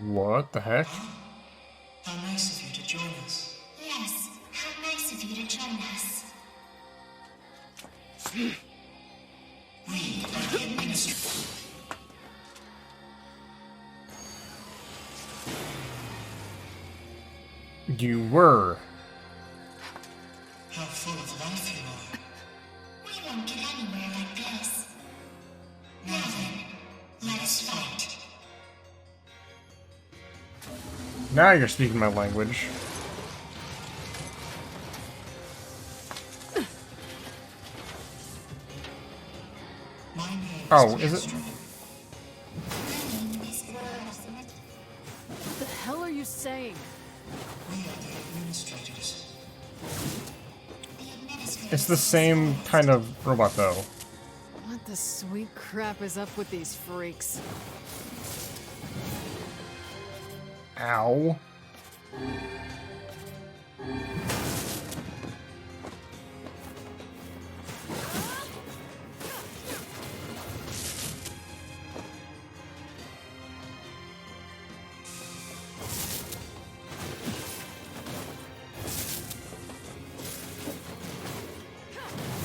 What the heck? How nice of you to join us. Yes, how nice of you to join us. We are the administrators. You were. How full of life you are. We won't get anywhere like this. Now then, let us fight. Now you're speaking my language. My name Oh, is it? What the hell are you saying? We are the administrators. It's the same kind of robot, though. What the sweet crap is up with these freaks? Ow. We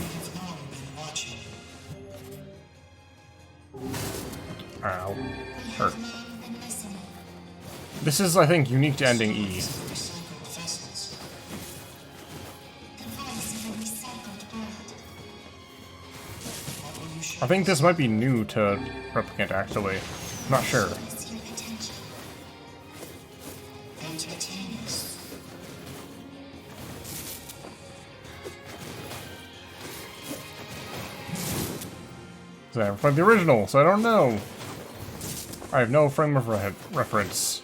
have long been watching you. Ow. We Hurt. have long been listening. This is, I think, unique to ending E. Recycled vessels. The voice of a recycled world. What will you show I think this might be new to Replicant, actually. I'm not sure. What's your potential? entertain us? I haven't played the original, so I don't know. I have no frame of reference.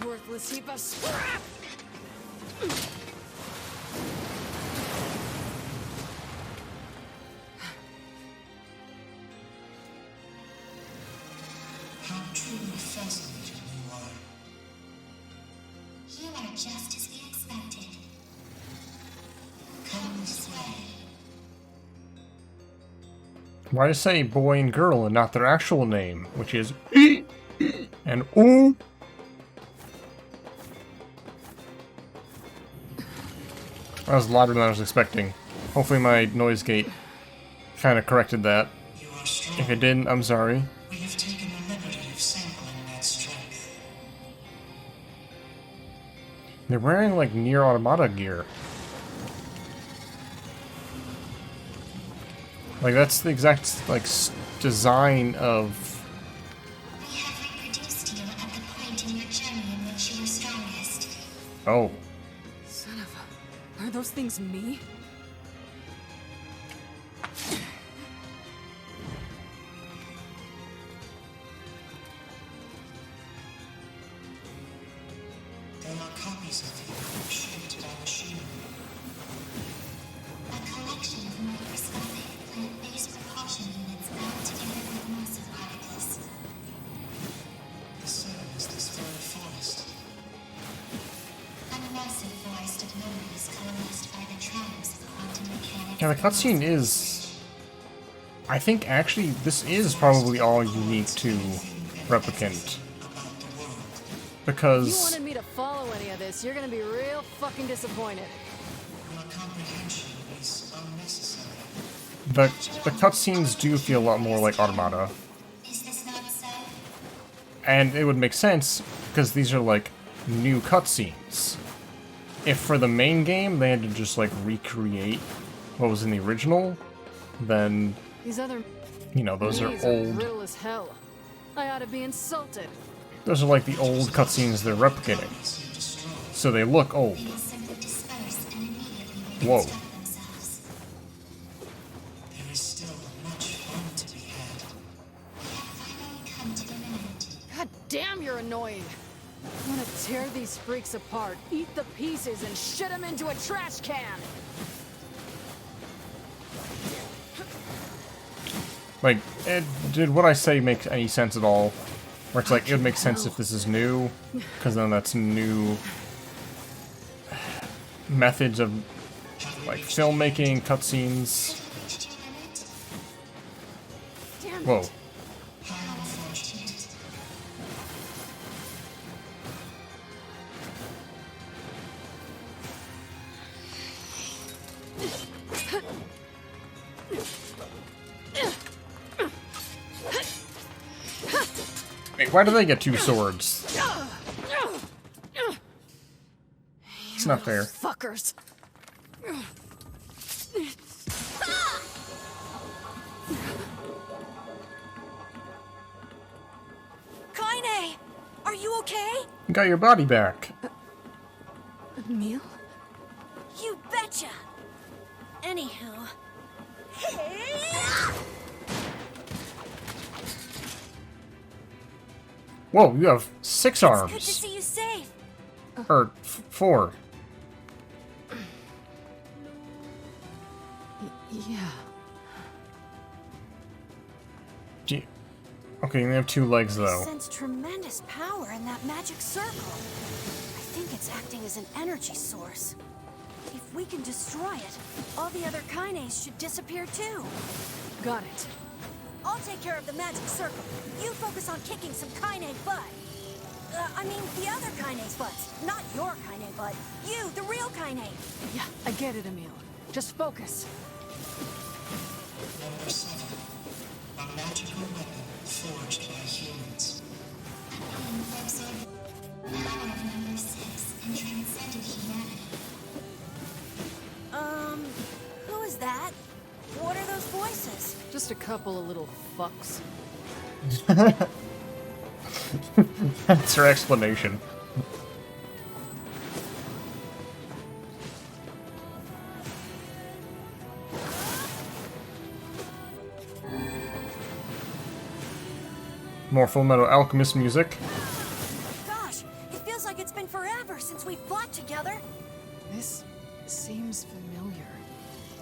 Worthless heap of scrap! How truly fascinating you are. You are just as we expected. Come this way. Why to say boy and girl and not their actual name, which is and ooh? That was louder than I was expecting. Hopefully my noise gate kind of corrected that. You are strong. If it didn't, I'm sorry. We have taken the liberty of sampling that strength. They're wearing like Nier Automata gear. Like that's the exact like design of. We have reproduced you at the point in your journey in which you were strongest. Oh, Son of a... Are those things me? They are copies of you, shaped by machinery. A collection of microscopic plant-based propulsion units bound together with massive particles. The same as this very forest. A massive forest of memories coalesced by the tribes of quantum mechanics. yeah. The cutscene is. I think actually this is probably all unique to Replicant About the world. You because wanted me to follow any of this, you're gonna be real fucking disappointed. Your comprehension is unnecessary. the cutscenes do feel a lot more like Automata. Is this not so? And it would make sense, because these are, like, new cutscenes. If for the main game, they had to just, like, recreate what was in the original, then, These other you know, those are knees old. brittle as hell. I ought to be insulted. Those are, like, the old cutscenes they're replicating. You destroy. So they look old. They will simply disperse and immediately Whoa. reconstruct themselves. There is still much fun to be had. We have finally come to an end. God damn, you're annoying. I'm gonna tear these freaks apart, eat the pieces, and shit them into a trash can. Like, did what I say make any sense at all? Where it's like, it would make sense if this is new, because then that's new methods of, like filmmaking, cutscenes. Damn Whoa. it. How unfortunate. Wait, why do they get two swords? It's not fair. Fuckers. Kaine! Are you okay? You got your body back. Emil? You betcha! Anywho. Whoa, you have 6 Good to arms. see you safe. Or 4. Yeah. Gee. Okay, they have 2 legs I though. sense tremendous power in that magic circle. I think it's acting as an energy source. If we can destroy it, all the other Kaines should disappear too. Got it. I'll take care of the magic circle. You focus on kicking some Kaine butt. I mean, the other Kaine's butts. Not your Kaine butt. You, the real Kaine. Yeah, I get it, Emil. Just focus. Number 7. A magical weapon forged by humans. Being absorbed the power of number 6 and transcended humanity. Who is that? What are those voices? Just a couple of little fucks. That's her explanation. More Full Metal Alchemist music. Gosh, it feels like it's been forever since we fought together. This seems familiar.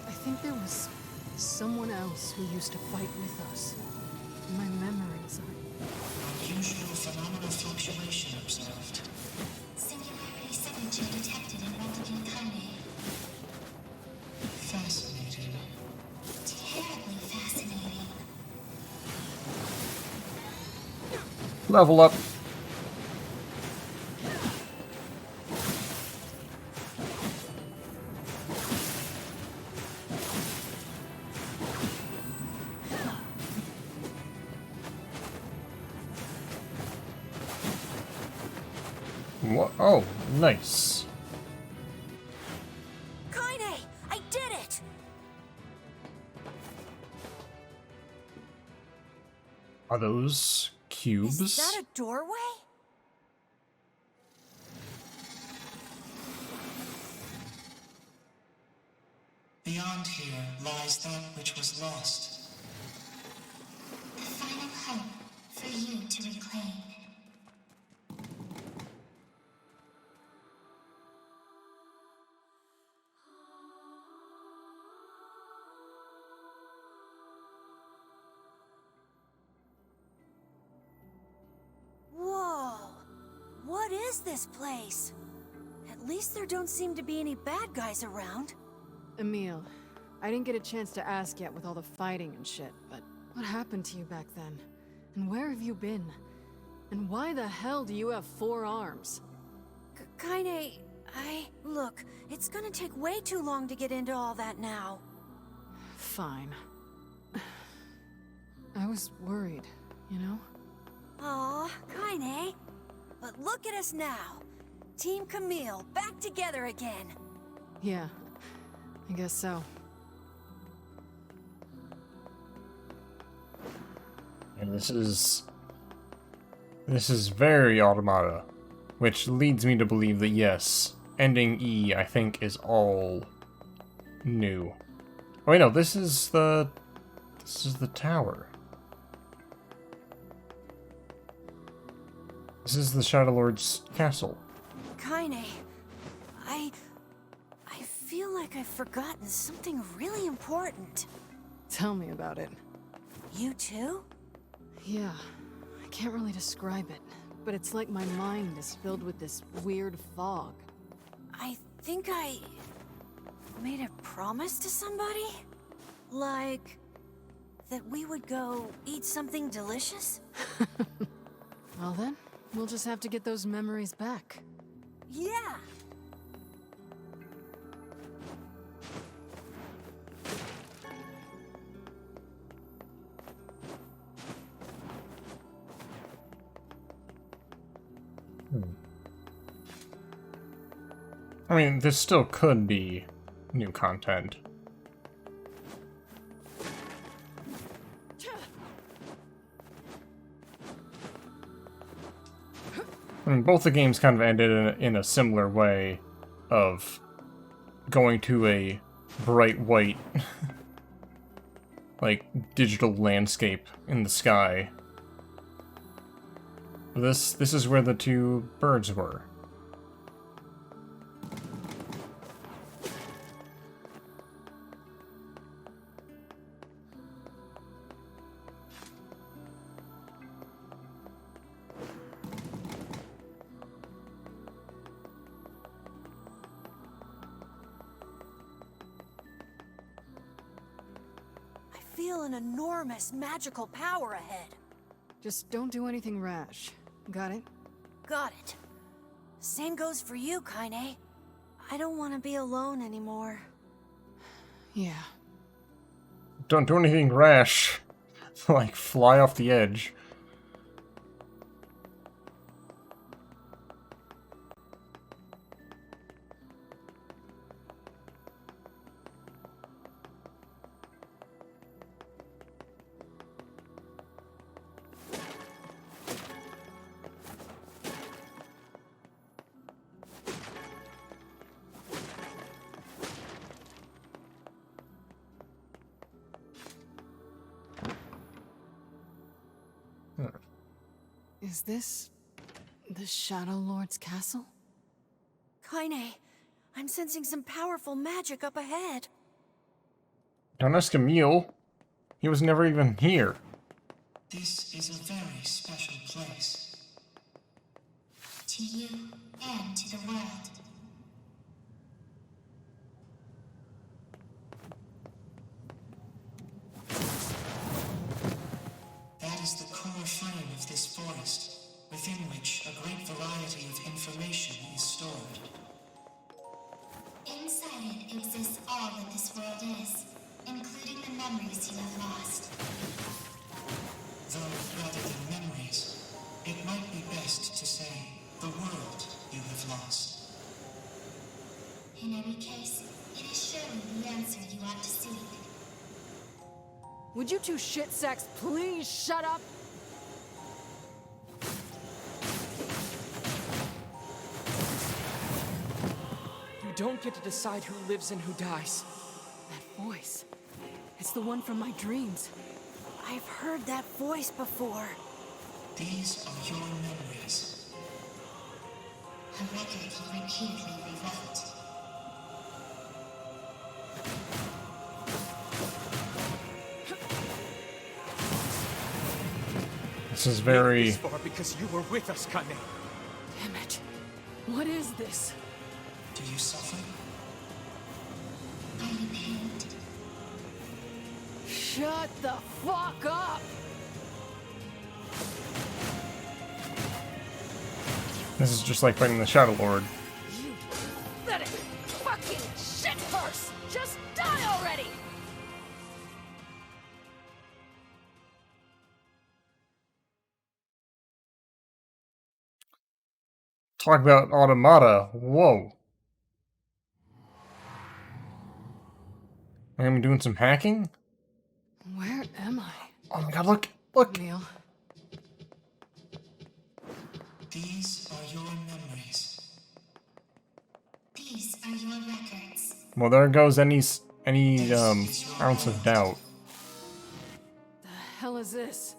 I think there was someone else who used to fight with us. My memories are... Unusual phenomenal fluctuation observed. Singularity signature detected in replicant Kane. Fascinating. Terribly fascinating. Level up. Oh, nice. Kaine, I did it! Are those cubes? Is that a doorway? Beyond here lies that which was lost. The final hope for you to reclaim. Whoa! What is this place? At least there don't seem to be any bad guys around. Emil, I didn't get a chance to ask yet with all the fighting and shit, but what happened to you back then? And where have you been? And why the hell do you have 4 arms? Kaine, Look, it's gonna take way too long to get into all that now. Fine. I was worried, you know? Aw, Kaine. But look at us now. Team Camille, back together again. Yeah, I guess so. And this is very Automata, which leads me to believe that yes, ending E, I think, is all new. Oh wait, no, this is the tower. This is the Shadow Lord's castle. Kaine, I feel like I've forgotten something really important. Tell me about it. You too? Yeah, I can't really describe it, but it's like my mind is filled with this weird fog. I think I Made a promise to somebody? Like, that we would go eat something delicious? Well then, we'll just have to get those memories back. Yeah! I mean, this still could be new content. I mean, both the games kind of ended in a similar way of going to a bright white, like, digital landscape in the sky. This is where the two birds were. I feel an enormous magical power ahead. Just don't do anything rash. Got it? Got it. Same goes for you, Kaine. I don't want to be alone anymore. Yeah. Don't do anything rash. Like, fly off the edge. Is this the Shadow Lord's castle? Kaine, I'm sensing some powerful magic up ahead. Don't ask Emil. He was never even here. This is a very special place. To you and to the world. That is the core frame of this forest, within which a great variety of information is stored. Inside it exists all that this world is, including the memories you have lost. Though, rather than memories, it might be best to say the world you have lost. In any case, it is surely the answer you ought to seek. Would you two shit sacks please shut up? You don't get to decide who lives and who dies. That voice. It's the one from my dreams. I've heard that voice before. These are your memories. A record you repeatedly rewrote. This is Made it very... this far because you were with us, Kaine. Damn it. What is this? Do you suffer? Are you pained? Shut the fuck up! This is just like fighting the Shadow Lord. You pathetic fucking shitpurse! Just die already! Talk about Automata. Whoa. I'm doing some hacking? Where am I? Oh my god, look! Look! Neil. These are your memories. These are your records. Well, there goes any ounce of doubt. The hell is this?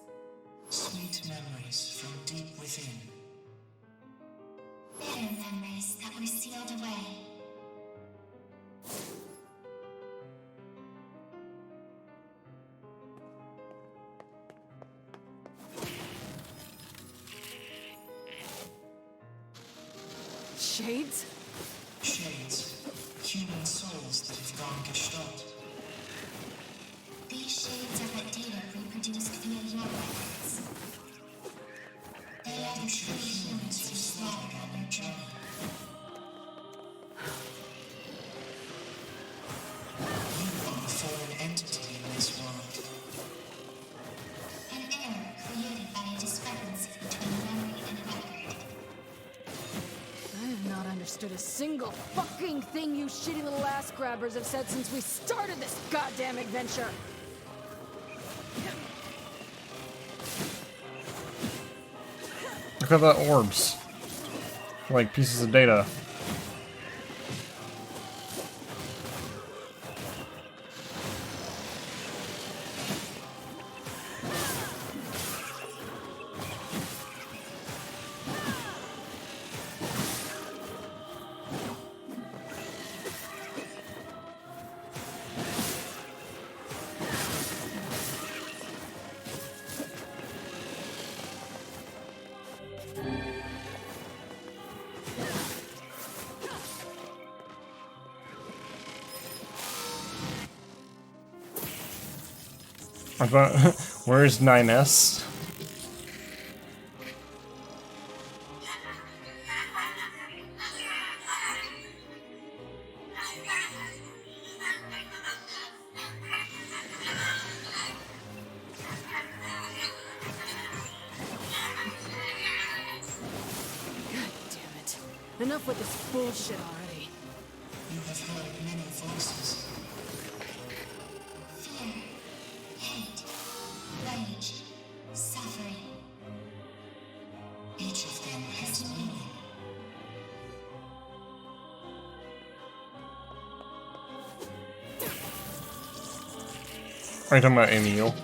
Sweet memories from deep within. Bitter memories that were sealed away. Shades? Shades, human souls that have gone gestalt. These shades are but data reproduced via your records. They are the true humans you slaughtered on your journey. You are a foreign entity in this world. An error created by a discrepancy between memory and record. I have not understood a single fucking thing you shitty little ass grabbers have said since we started this goddamn adventure. Look at the orbs. Like pieces of data. Where's 9S? God damn it. Enough with this bullshit already. You have heard many voices. Fear, hate, rage, suffering. Each of them has meaning. Are you talking about Emil?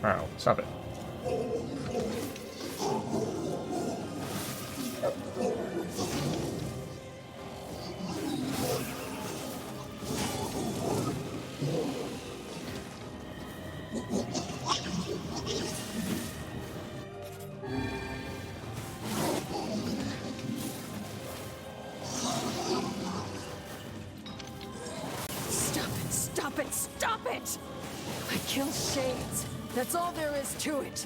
Wow, stop it. Stop it, stop it, stop it! I kill shades. That's all there is to it.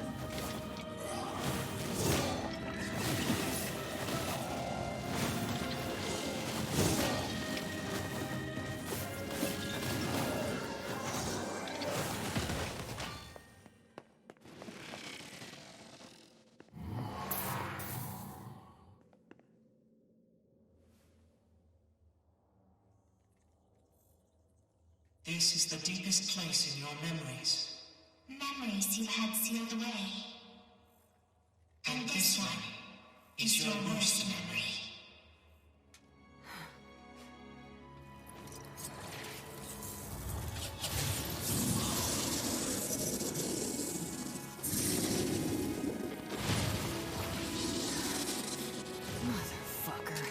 This is the deepest place in your memories. Memories you had sealed away. And this one is your worst memory. Motherfucker.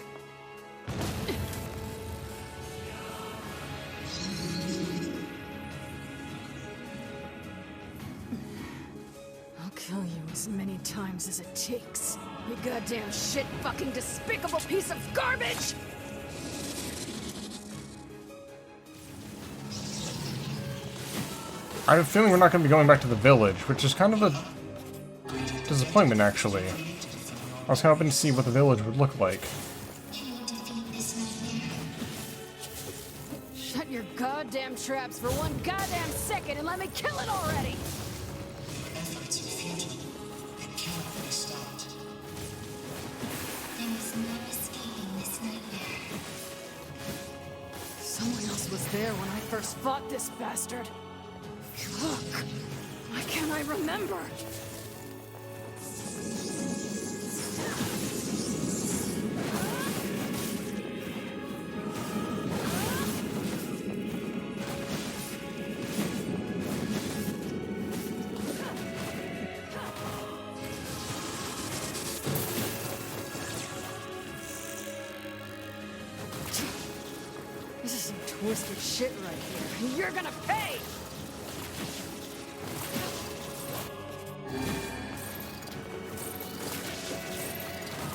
I'll kill you as many times as it takes. You goddamn shit fucking despicable piece of garbage! I have a feeling we're not going to be going back to the village, which is kind of a disappointment, actually. I was hoping to see what the village would look like. Can you defeat this nightmare? Shut your goddamn traps for one goddamn second and let me kill it already! Efforts are futile. It cannot be stopped. There is no escaping this nightmare. Someone else was there when I first fought this bastard. Look! Why can't I remember? This isn't twisted shit right here. You're gonna pay!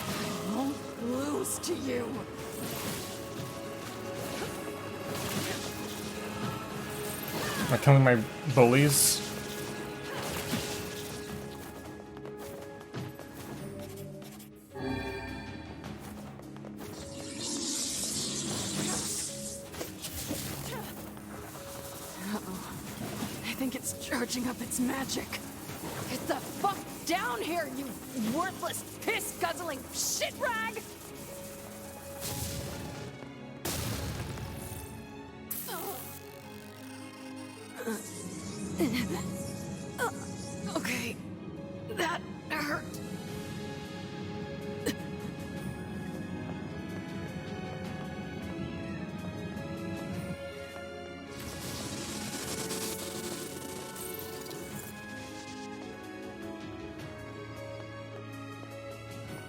I won't lose to you! Am I killing my bullies? I think it's charging up its magic. Get the fuck down here, you worthless, piss-guzzling shit rag! Okay, that hurt.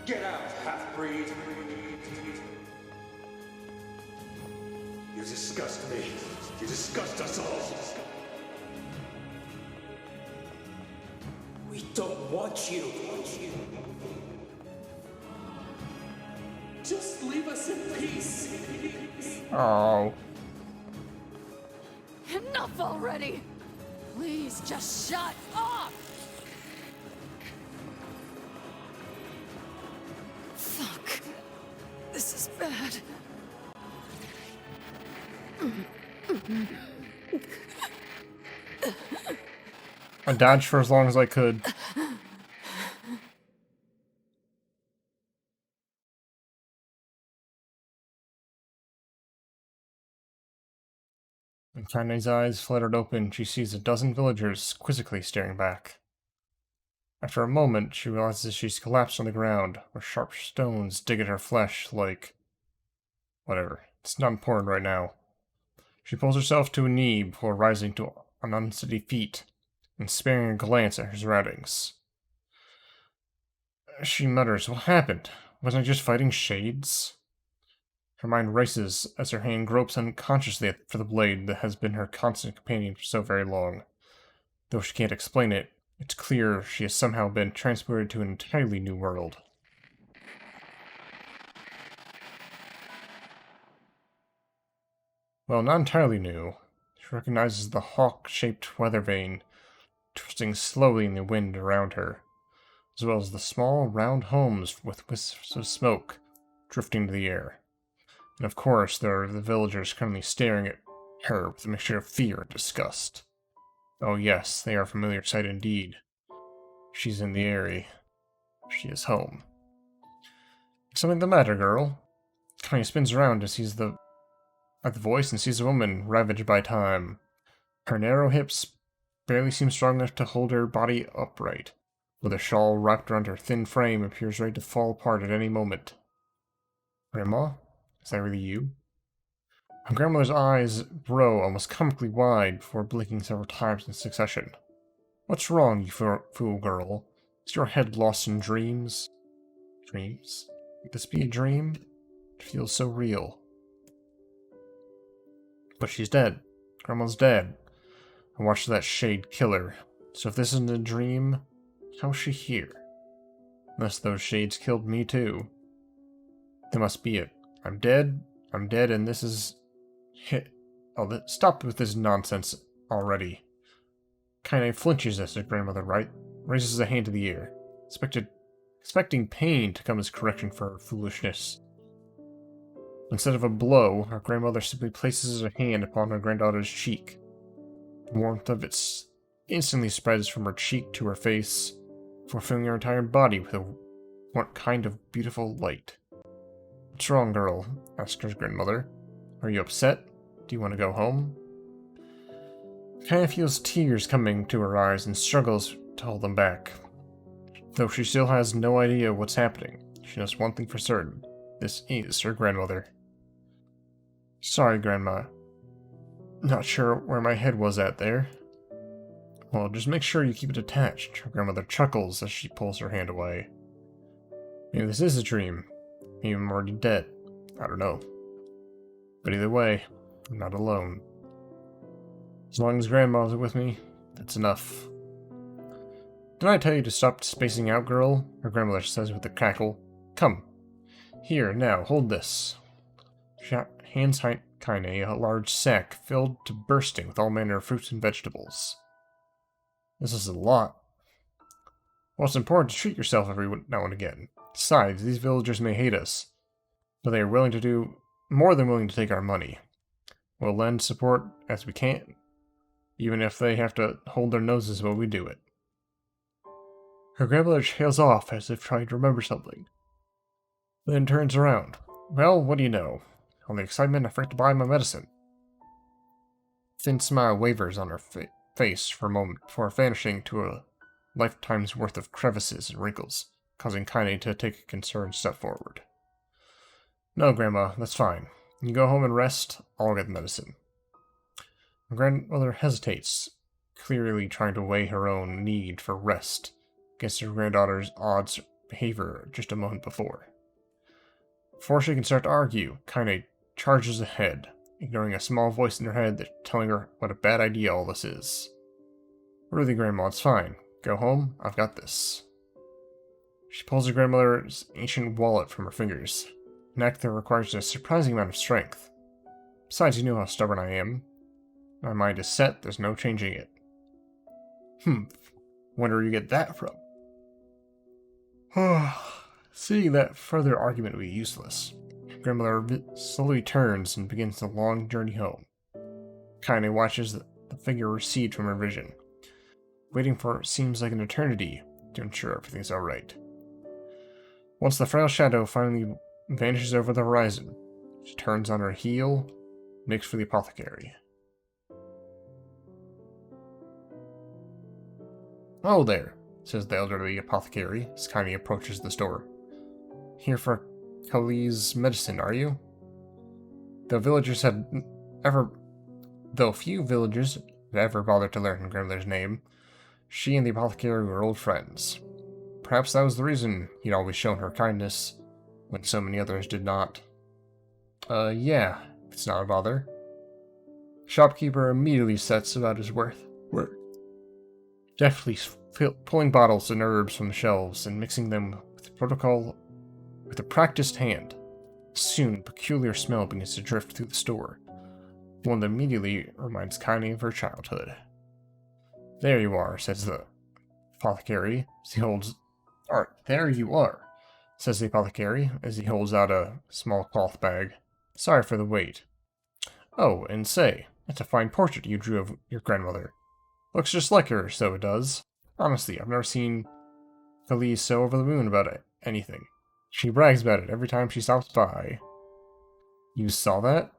Get out, half-breed! You disgust me. You disgust us all. We don't want you. Just leave us in peace. Oh. Enough already! Please, just shut up! Fuck. This is bad. I dodged for as long as I could. When Kanye's eyes fluttered open, she sees a dozen villagers quizzically staring back. After a moment, she realizes she's collapsed on the ground, where sharp stones dig at her flesh like... whatever. It's not important right now. She pulls herself to a knee before rising to an unsteady feet and sparing a glance at her surroundings. She mutters, "What happened? Wasn't I just fighting shades?" Her mind races as her hand gropes unconsciously for the blade that has been her constant companion for so very long. Though she can't explain it, it's clear she has somehow been transported to an entirely new world. Well, not entirely new. She recognizes the hawk-shaped weather vane twisting slowly in the wind around her, as well as the small, round homes with wisps of smoke drifting into the air. And of course, there are the villagers currently staring at her with a mixture of fear and disgust. Oh yes, they are a familiar sight indeed. She's in the Eyrie. She is home. Something the matter, girl? Kanye spins around and sees at the voice and sees a woman ravaged by time. Her narrow hips barely seem strong enough to hold her body upright, with a shawl wrapped around her thin frame appears ready to fall apart at any moment. Grandma? Is that really you? Her grandmother's eyes grow almost comically wide before blinking several times in succession. What's wrong, you fool girl? Is your head lost in dreams? Dreams? Could this be a dream? It feels so real. But she's dead. Grandma's dead. I watched that shade kill her. So if this isn't a dream, how is she here? Unless those shades killed me too. That must be it. I'm dead, and this is... Oh, stop with this nonsense already. Kinda flinches as her grandmother raises a hand to the air, expecting pain to come as correction for her foolishness. Instead of a blow, her grandmother simply places her hand upon her granddaughter's cheek. The warmth of it instantly spreads from her cheek to her face, before filling her entire body with a kind of beautiful light. "What's wrong, girl?" asks her grandmother. "Are you upset? Do you want to go home?" Kaya feels tears coming to her eyes and struggles to hold them back. Though she still has no idea what's happening, she knows one thing for certain. This is her grandmother. "Sorry, Grandma. Not sure where my head was at there." "Well, just make sure you keep it attached." Her grandmother chuckles as she pulls her hand away. "Maybe this is a dream. Maybe I'm already dead. I don't know. But either way, I'm not alone. As long as Grandma's with me, that's enough. Didn't I tell you to stop spacing out, girl? Her grandmother says with a cackle. Come. Here, now, hold this. She hands Kaine a large sack filled to bursting with all manner of fruits and vegetables. This is a lot. Well, it's important to treat yourself every now and again. Besides, these villagers may hate us, but they are willing to do more than willing to take our money. We'll lend support as we can, even if they have to hold their noses while we do it. Her grandmother trails off as if trying to remember something, then turns around. Well, what do you know? On the excitement, I forget to buy my medicine. Thin smile wavers on her face for a moment before vanishing to a lifetime's worth of crevices and wrinkles, causing Kaine to take a concerned step forward. No, Grandma, that's fine. You go home and rest, I'll get the medicine. My grandmother hesitates, clearly trying to weigh her own need for rest against her granddaughter's odd behavior just a moment before. Before she can start to argue, Kaine charges ahead, ignoring a small voice in her head that's telling her what a bad idea all this is. Really, Grandma, it's fine. Go home, I've got this. She pulls her grandmother's ancient wallet from her fingers, an act that requires a surprising amount of strength. Besides, you know how stubborn I am. My mind is set, there's no changing it. Wonder where you get that from. Seeing that further argument would be useless, grandmother slowly turns and begins the long journey home. Kaine watches the figure recede from her vision, waiting for what seems like an eternity to ensure everything's alright. Once the frail shadow finally vanishes over the horizon, she turns on her heel, makes for the apothecary. Oh there, says the elderly apothecary as Kaine approaches the store. Here for Kali's medicine, are you? Though few villagers had ever bothered to learn her grandmother's name, she and the apothecary were old friends. Perhaps that was the reason he'd always shown her kindness, when so many others did not. Yeah, if it's not a bother. Shopkeeper immediately sets about his work, deftly pulling bottles and herbs from the shelves and mixing them with a practiced hand. Soon, a peculiar smell begins to drift through the store, one that immediately reminds Kaine of her childhood. There you are, says the apothecary, as he holds... there you are, says the apothecary, as he holds out a small cloth bag. Sorry for the wait. Oh, and say, that's a fine portrait you drew of your grandmother. Looks just like her, so it does. Honestly, I've never seen Kali so over the moon about anything. She brags about it every time she stops by. You saw that?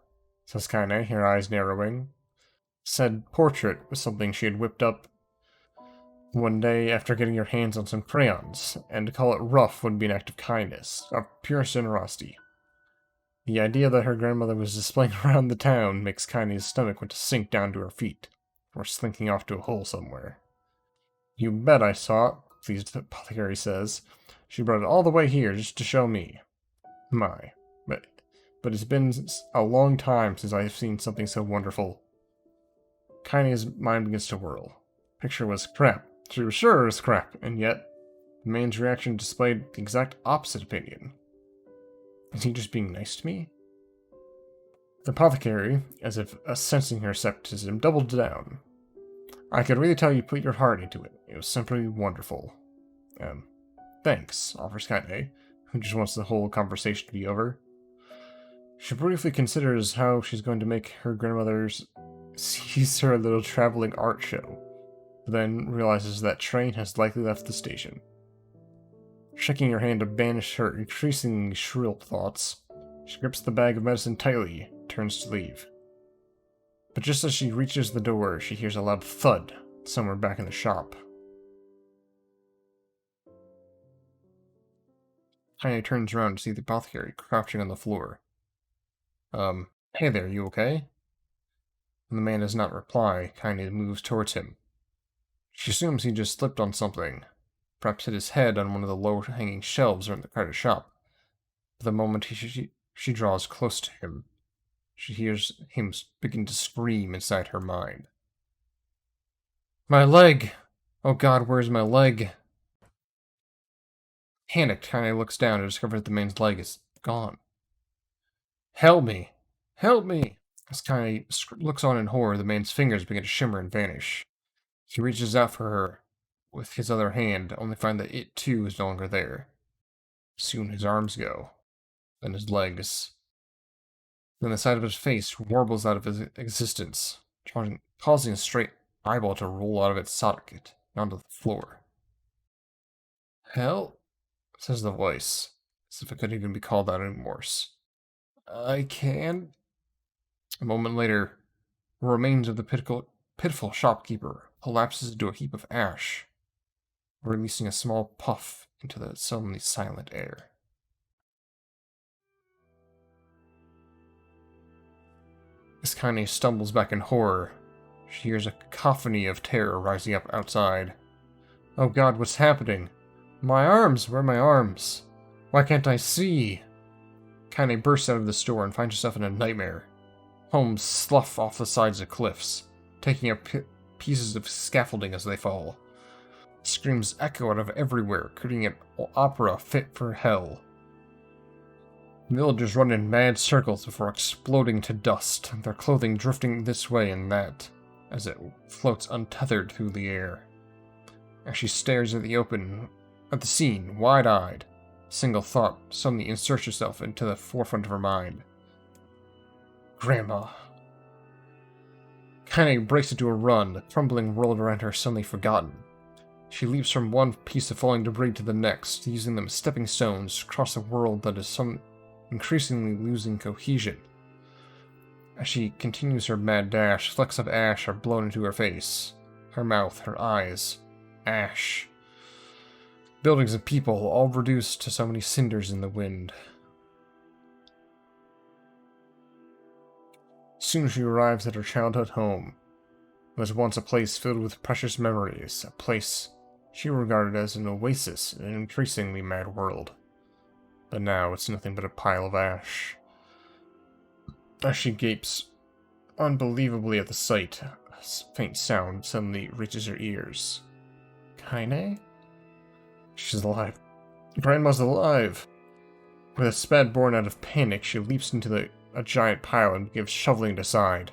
Says Kaine, her eyes narrowing. Said portrait was something she had whipped up one day after getting her hands on some crayons, and to call it rough would be an act of kindness, of pure generosity. The idea that her grandmother was displaying around the town makes Kaine's stomach want to sink down to her feet, or slinking off to a hole somewhere. You bet I saw it, pleased the apothecary says. She brought it all the way here just to show me. My, but it's been a long time since I've seen something so wonderful. Kaine's mind begins to whirl. Picture was crap. She was sure it was crap, and yet the man's reaction displayed the exact opposite opinion. Is he just being nice to me? The apothecary, as if sensing her skepticism, doubled down. I could really tell you put your heart into it. It was simply wonderful. Thanks, offers Kaine, who just wants the whole conversation to be over. She briefly considers how she's going to make her grandmother's sees her little traveling art show, but then realizes that train has likely left the station. Shaking her hand to banish her increasingly shrill thoughts, she grips the bag of medicine tightly, turns to leave. But just as she reaches the door, she hears a loud thud somewhere back in the shop. Kaine turns around to see the apothecary crouching on the floor. Hey there, you okay? When the man does not reply, Kaine moves towards him. She assumes he just slipped on something, perhaps hit his head on one of the low-hanging shelves in the credit shop. But the moment she draws close to him, She hears him begin to scream inside her mind. My leg! Oh god, where's my leg? Panicked, Kaine looks down and discovers that the man's leg is gone. Help me! Help me! As Kaine looks on in horror, the man's fingers begin to shimmer and vanish. He reaches out for her with his other hand, only to find that it too is no longer there. Soon his arms go, then his legs. Then the side of his face warbles out of his existence, causing a straight eyeball to roll out of its socket onto the floor. Hell, says the voice, as if it couldn't even be called out anymore. I can. A moment later, the remains of the pitiful shopkeeper collapses into a heap of ash, releasing a small puff into the suddenly silent air. As Kaine stumbles back in horror, she hears a cacophony of terror rising up outside. Oh god, what's happening? My arms! Where are my arms? Why can't I see? Kaine bursts out of the store and finds herself in a nightmare. Homes slough off the sides of cliffs, taking up pieces of scaffolding as they fall. Screams echo out of everywhere, creating an opera fit for hell. Villagers run in mad circles before exploding to dust, their clothing drifting this way and that, as it floats untethered through the air. As she stares at the scene, wide-eyed, a single thought suddenly inserts itself into the forefront of her mind. Grandma. Kaine breaks into a run, the crumbling world around her suddenly forgotten. She leaps from one piece of falling debris to the next, using them as stepping stones to cross a world that is increasingly losing cohesion. As she continues her mad dash, flecks of ash are blown into her face, her mouth, her eyes. Ash. Buildings and people, all reduced to so many cinders in the wind. Soon she arrives at her childhood home. It was once a place filled with precious memories, a place she regarded as an oasis in an increasingly mad world. But now it's nothing but a pile of ash. As she gapes unbelievably at the sight, a faint sound suddenly reaches her ears. Kaine? She's alive. Grandma's alive! With a spad born out of panic, she leaps into a giant pile and begins shoveling it aside.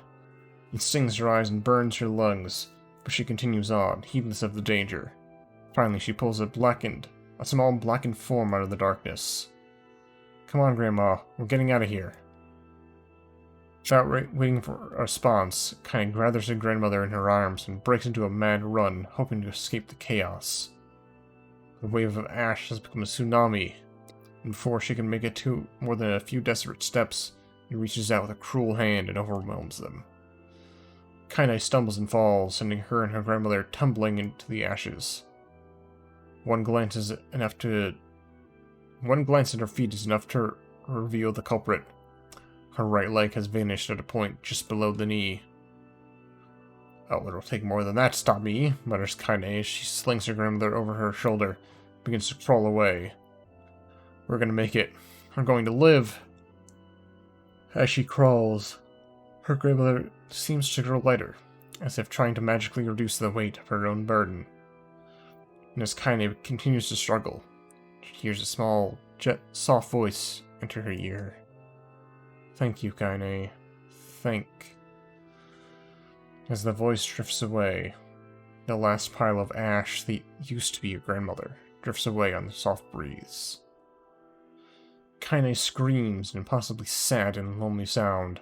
It stings her eyes and burns her lungs, but she continues on, heedless of the danger. Finally, she pulls a small blackened form out of the darkness. Come on, Grandma, we're getting out of here. Without waiting for a response, Kaine gathers her grandmother in her arms and breaks into a mad run, hoping to escape the chaos. The wave of ash has become a tsunami, and before she can make it to more than a few desperate steps, it reaches out with a cruel hand and overwhelms them. Kaine stumbles and falls, sending her and her grandmother tumbling into the ashes. One glance at her feet is enough to reveal the culprit. Her right leg has vanished at a point just below the knee. Oh, it'll take more than that to stop me, mutters Kaine as she slings her grandmother over her shoulder and begins to crawl away. We're gonna make it. We're going to live. As she crawls, her grandmother seems to grow lighter, as if trying to magically reduce the weight of her own burden. And as Kaine continues to struggle, she hears a small, soft voice enter her ear. Thank you, Kaine. As the voice drifts away, the last pile of ash that used to be your grandmother drifts away on the soft breeze. Kaine screams an impossibly sad and lonely sound,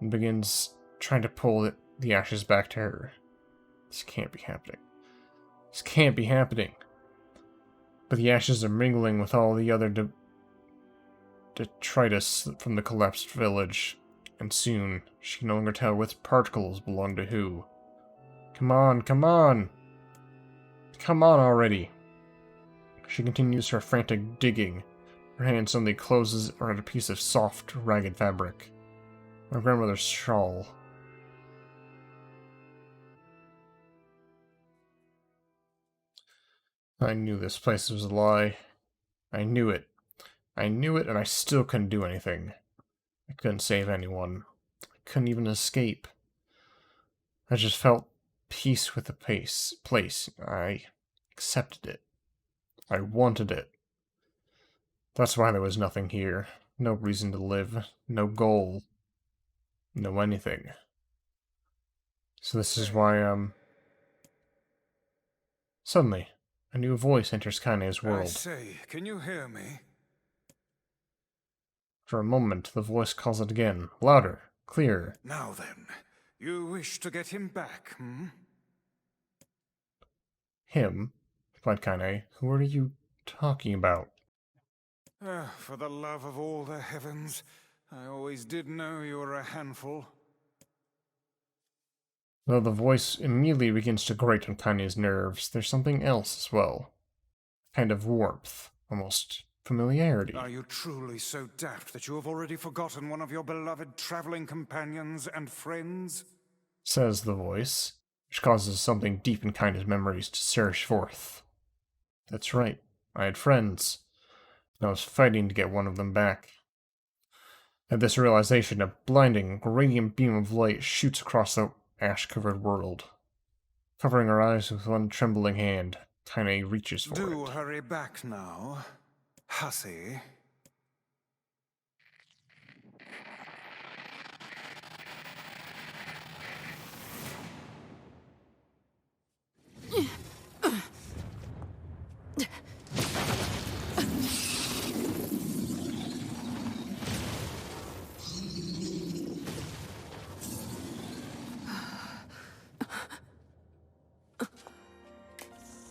and begins trying to pull the ashes back to her. This can't be happening. This can't be happening. But the ashes are mingling with all the other detritus from the collapsed village, and soon she can no longer tell which particles belong to who. Come on, come on! Come on already! She continues her frantic digging. Her hand suddenly closes around a piece of soft, ragged fabric. Her grandmother's shawl. I knew this place was a lie. I knew it. I knew it, and I still couldn't do anything. I couldn't save anyone. I couldn't even escape. I just felt peace with the place. I accepted it. I wanted it. That's why there was nothing here. No reason to live. No goal. No anything. So this is why, Suddenly, a new voice enters Kane's I world. say, can you hear me? For a moment, the voice calls it again. Louder. Clearer. Now then, you wish to get him back, hmm? Him? Replied Kane. Who are you talking about? For the love of all the heavens, I always did know you were a handful. Though the voice immediately begins to grate on Kane's nerves, there's something else as well. Kind of warmth. Almost familiarity. Are you truly so daft that you have already forgotten one of your beloved traveling companions and friends? Says the voice, which causes something deep in Kane's memories to surge forth. That's right. I had friends. And I was fighting to get one of them back. At this realization, a blinding, radiant beam of light shoots across the ash-covered world. Covering her eyes with one trembling hand, Kane reaches for it. Do hurry back now, hussy.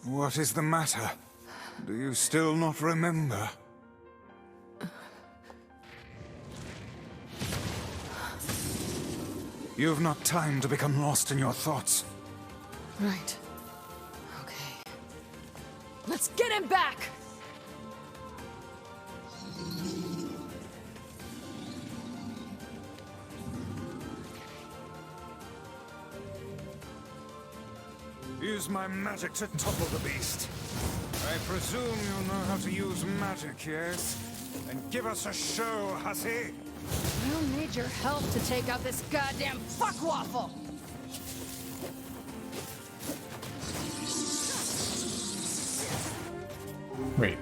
What is the matter? Do you still not remember? You've not time to become lost in your thoughts. Right. Okay. Let's get him back! Use my magic to topple the beast. I presume you know how to use magic, yes? Then give us a show, hussy! We'll need your help to take out this goddamn fuckwaffle! Wait.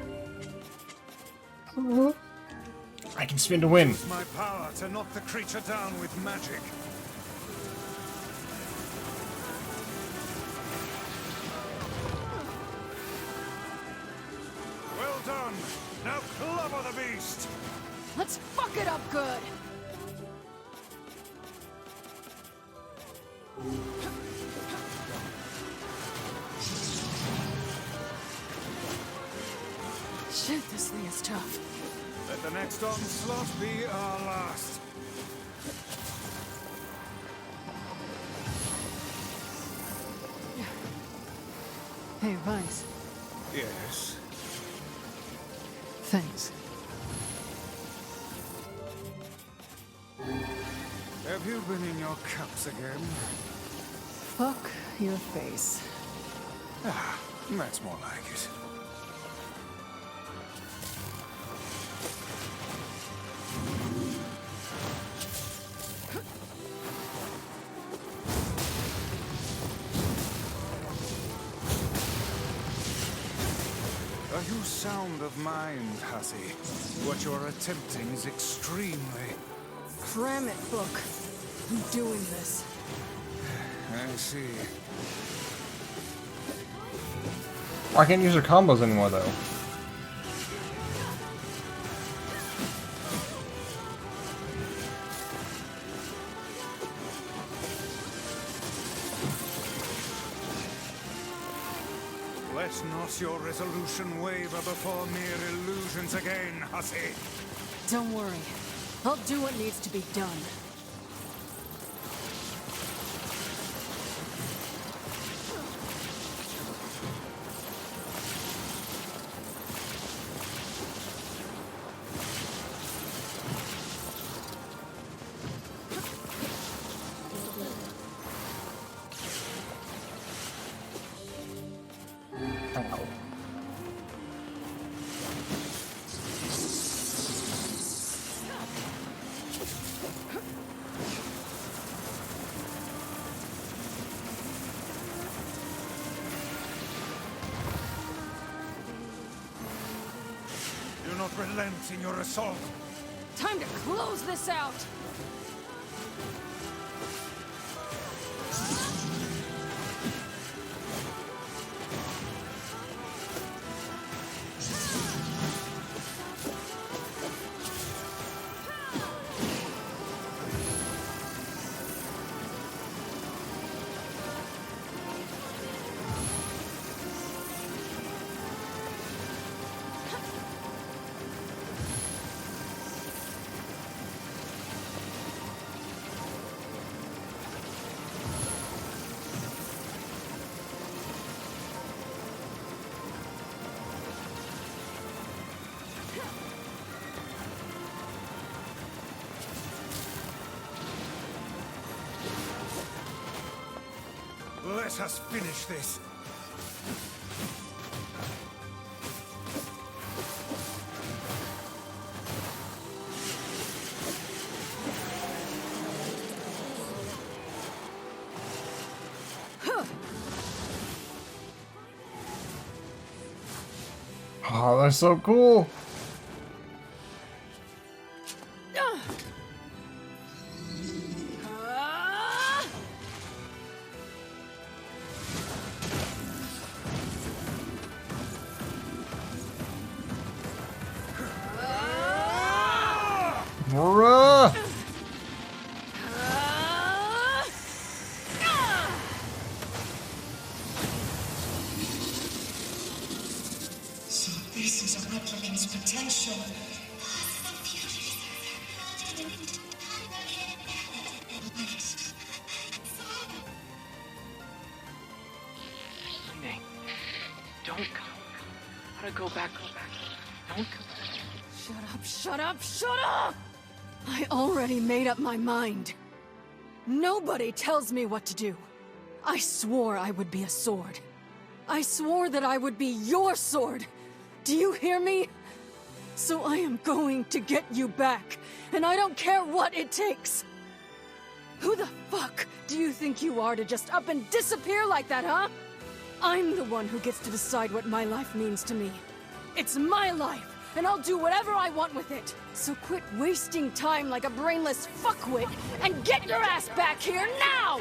I can spin to win. Use my power to knock the creature down with magic. Well done! Now clobber the beast! Let's fuck it up good! Shit, this thing is tough. Let the next onslaught be our last. Hey, Vice. Yes? Thanks. Have you been in your cups again? Fuck your face. Ah, that's more like it. You sound of mind, hussy. What you're attempting is extremely... Cram it, book. I'm doing this. I see. I can't use her combos anymore, though. Let not your resolution waver before mere illusions again, hussy. Don't worry. I'll do what needs to be done. confidence in your resolve. Time to close this out! Let us finish this. Oh, that's so cool. Bruh. So this is a replicant's potential. Nate, don't go. Gotta go back. Don't go. Shut up, shut up, shut up! I already made up my mind. Nobody tells me what to do. I swore I would be a sword. I swore that I would be your sword. Do you hear me? So I am going to get you back, and I don't care what it takes. Who the fuck do you think you are to just up and disappear like that, huh? I'm the one who gets to decide what my life means to me. It's my life, and I'll do whatever I want with it. So quit wasting time like a brainless fuckwit and get your ass back here now!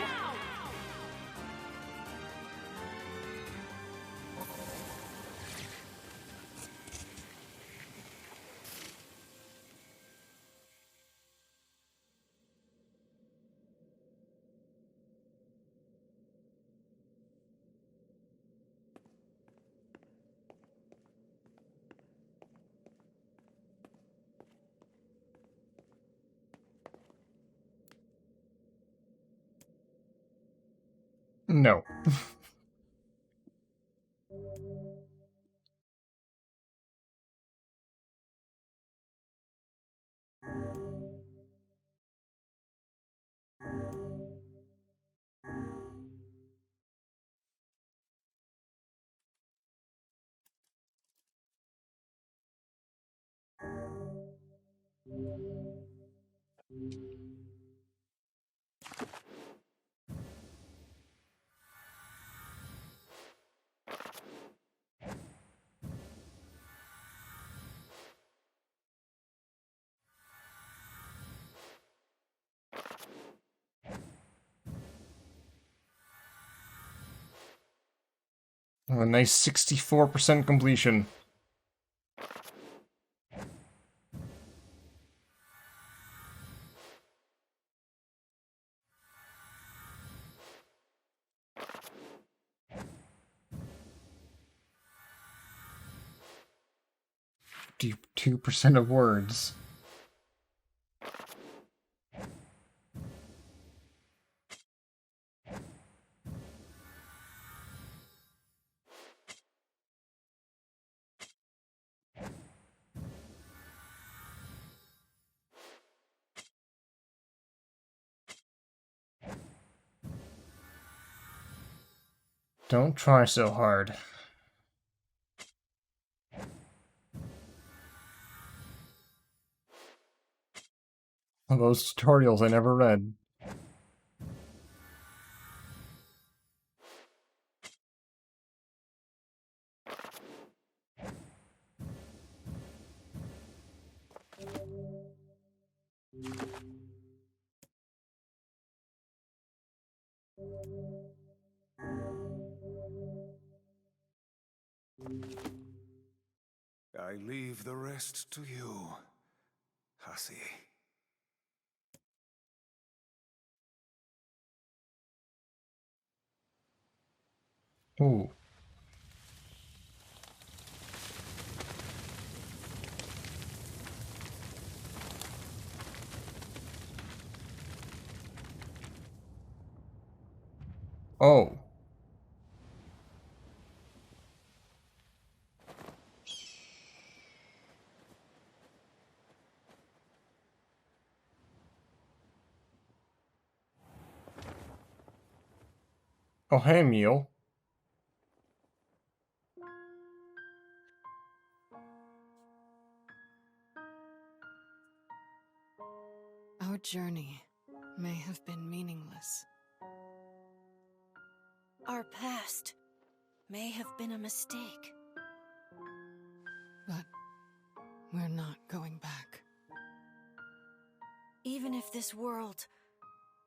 No. A nice 64% completion. Do 2% of words. Don't try so hard. Those tutorials I never read. I leave the rest to you, hussy. Ooh. Oh. Oh, hey, Emil. Our journey may have been meaningless. Our past may have been a mistake. But we're not going back. Even if this world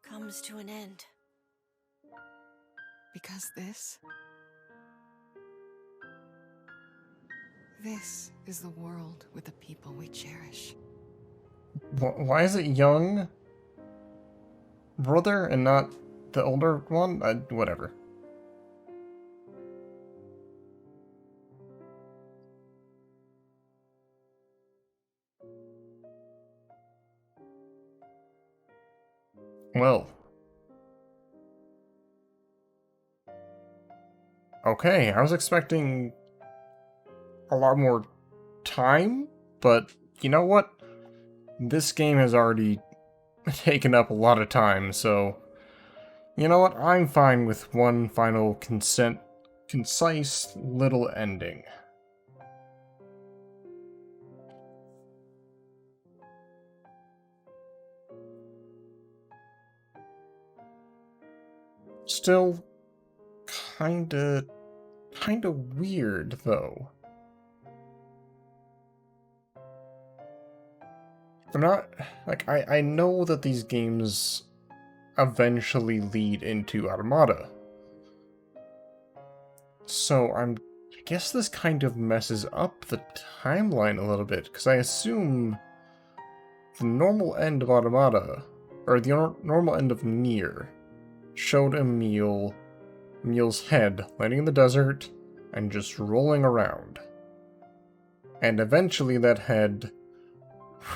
comes to an end. Because this is the world with the people we cherish. Why is it young brother and not the older one? Whatever. Well. Okay, I was expecting a lot more time, but you know what? This game has already taken up a lot of time, so you know what? I'm fine with one final concise little ending. Still kinda weird, though. I'm not, like, I know that these games eventually lead into Automata. So I guess this kind of messes up the timeline a little bit, because I assume the normal end of Automata, or the normal end of NieR, showed Emil's head landing in the desert and just rolling around. And eventually that head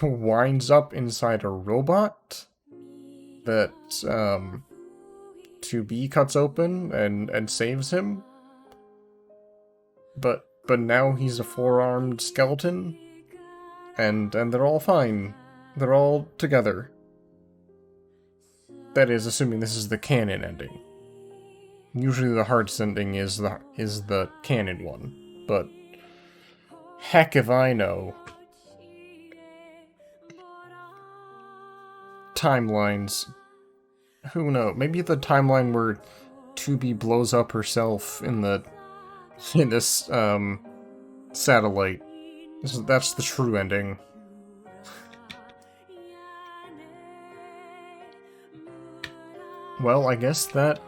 winds up inside a robot that 2B cuts open and saves him. But now he's a four-armed skeleton, and they're all fine. They're all together. That is, assuming this is the canon ending. Usually the hardest ending is the canon one, but heck if I know. Timelines. Who knows? Maybe the timeline where 2B blows up herself in this satellite. That's the true ending. Well, I guess that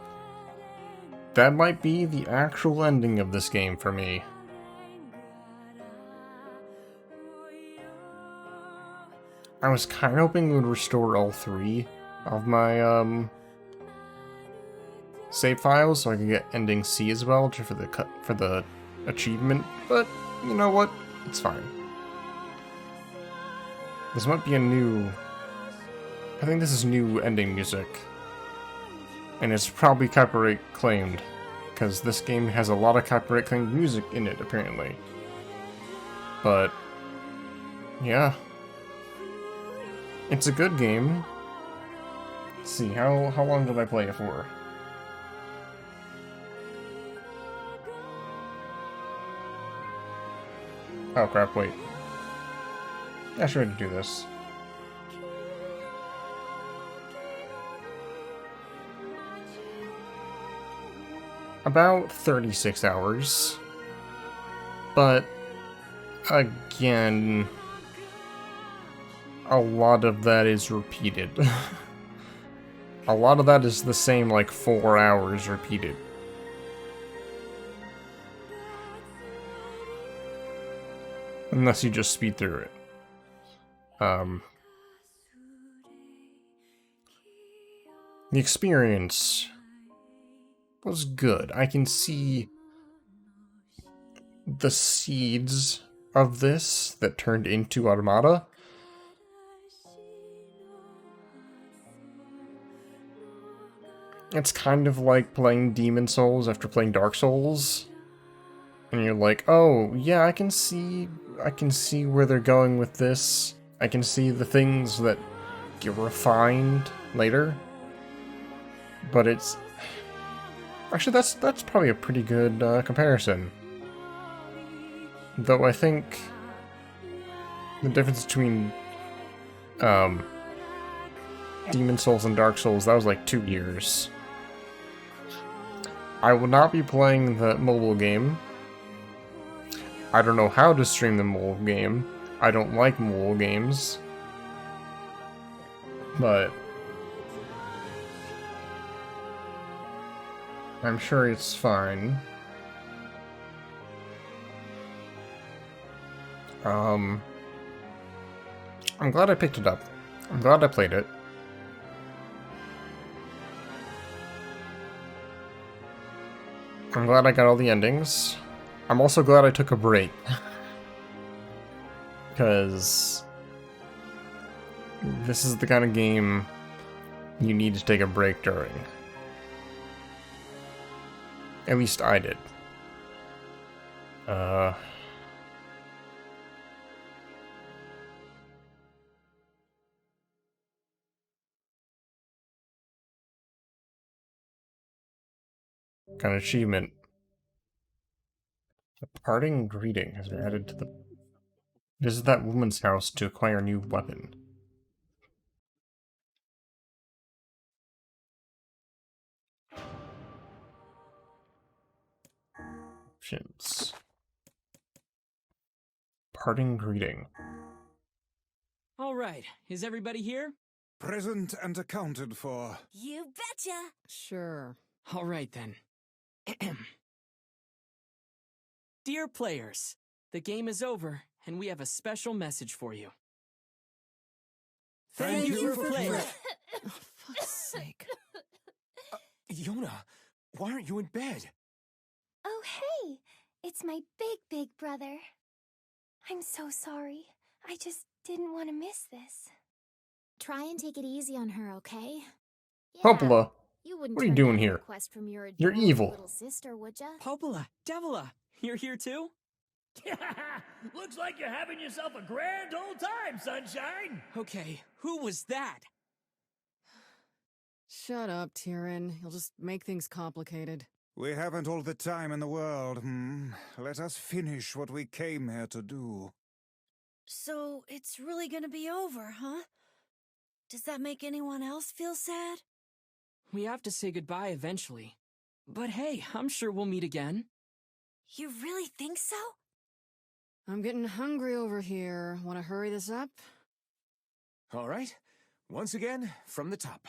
might be the actual ending of this game for me. I was kind of hoping it would restore all 3 of my save files so I could get ending C as well for the achievement, but you know what? It's fine. This might be I think this is new ending music. And it's probably copyright claimed, because this game has a lot of copyright claimed music in it, apparently. But yeah. It's a good game. Let's see, how long did I play it for? Oh crap, wait. I should have to do this. About 36 hours. But again, a lot of that is repeated. A lot of that is the same, like, 4 hours repeated. Unless you just speed through it. The experience was good. I can see the seeds of this that turned into Automata. It's kind of like playing Demon Souls after playing Dark Souls. And you're like, oh, yeah, I can see where they're going with this. I can see the things that get refined later. But it's... Actually, that's probably a pretty good comparison. Though I think the difference between Demon Souls and Dark Souls, that was like 2 years. I will not be playing the mobile game. I don't know how to stream the mobile game. I don't like mobile games. But I'm sure it's fine. I'm glad I picked it up. I'm glad I played it. I'm glad I got all the endings. I'm also glad I took a break. Because this is the kind of game you need to take a break during. At least I did. Kind of achievement. A parting greeting has been added to the... Visit that woman's house to acquire a new weapon. Options. Parting greeting. All right, is everybody here? Present and accounted for. You betcha! Sure. All right then. Dear players, the game is over, and we have a special message for you. Thank you for playing. Oh, fuck's sake. Yona, why aren't you in bed? Oh, hey! It's my big brother. I'm so sorry. I just didn't want to miss this. Try and take it easy on her, okay? Popola, You wouldn't what are you turn doing down a here? request from your You're adorable evil. little sister, would ya? Popola, Devila, you're here too? Looks like you're having yourself a grand old time, sunshine! Okay, who was that? Shut up, Tyrion. You'll just make things complicated. We haven't all the time in the world, Let us finish what we came here to do. So, it's really gonna be over, huh? Does that make anyone else feel sad? We have to say goodbye eventually. But hey, I'm sure we'll meet again. You really think so? I'm getting hungry over here. Want to hurry this up? All right, once again, from the top.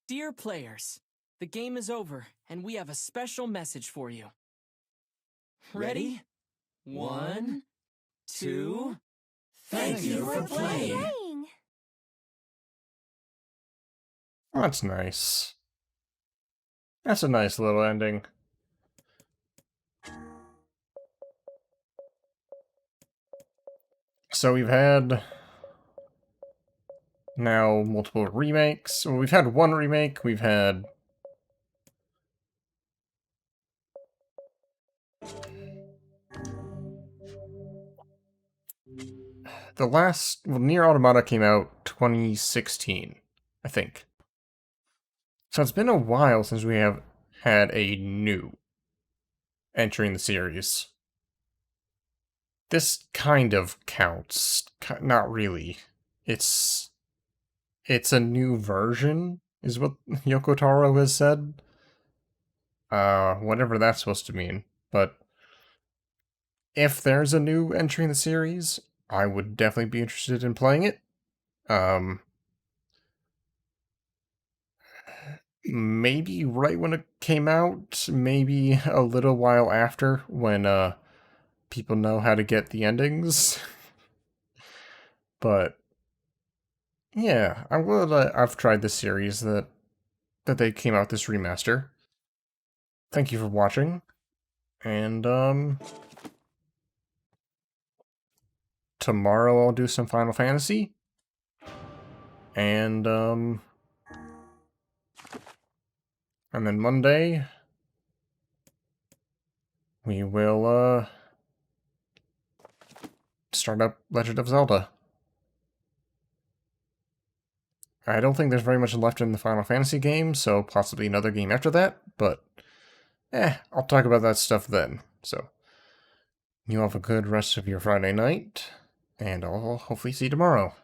Dear players, the game is over, and we have a special message for you. Ready? 1, 2... Thank you for playing! That's nice. That's a nice little ending. So we've had now multiple remakes. Well, we've had one remake, we've had the last, well, Nier Automata came out 2016, I think. So it's been a while since we have had a new entering the series. This kind of counts. Not really. It's a new version, is what Yoko Taro has said. Whatever that's supposed to mean. But if there's a new entry in the series, I would definitely be interested in playing it. Maybe right when it came out, maybe a little while after, when people know how to get the endings. But yeah, I'm glad I've tried this series that they came out this remaster. Thank you for watching, and tomorrow I'll do some Final Fantasy, and then Monday we will start up Legend of Zelda. I don't think there's very much left in the Final Fantasy game, so possibly another game after that, but I'll talk about that stuff then. So, you have a good rest of your Friday night, and I'll hopefully see you tomorrow.